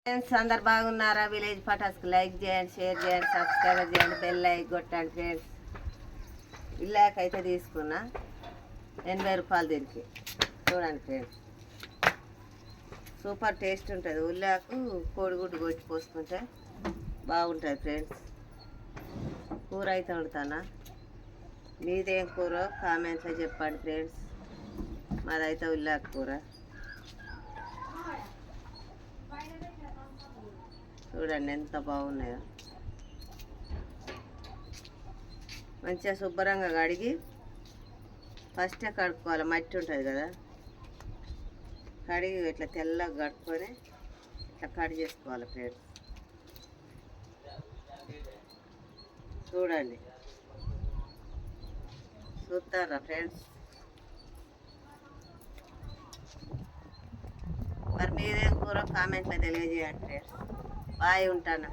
Friends అందరు బాగున్నారా? Village పటాస్కి like చేయండి, షేర్ చేయండి, సబ్స్క్రైబ్ చేయండి, బెల్ లైక్ కొట్టండి ఫ్రెండ్స్. ఇల్లాకైతే తీసుకున్నా 80 రూపాయలు దీనికి. చూడండి ఫ్రెండ్స్, సూపర్ టేస్ట్ ఉంటుంది. ఉల్లాకు కోడిగుడ్డు కొట్టి పోసుకుంటే బాగుంటుంది ఫ్రెండ్స్. కూర అయితే వండుతానా, మీదేం కూర కామెంట్లో చెప్పండి ఫ్రెండ్స్. మాదైతే ఉల్లాకు కూర. చూడండి ఎంత బాగున్నాయో. మంచిగా శుభ్రంగా కడిగి ఫస్టే కడుక్కోవాలి, మట్టి ఉంటుంది కదా. కడిగి ఇట్లా తెల్లగా కడుక్కొని ఇట్లా కట్ చేసుకోవాలి ఫ్రెండ్స్. చూడండి, చూస్తారా ఫ్రెండ్స్? మరి మీదేం కూర కామెంట్లో తెలియజేయండి ఫ్రెండ్స్. బాయ్, ఉంటాను.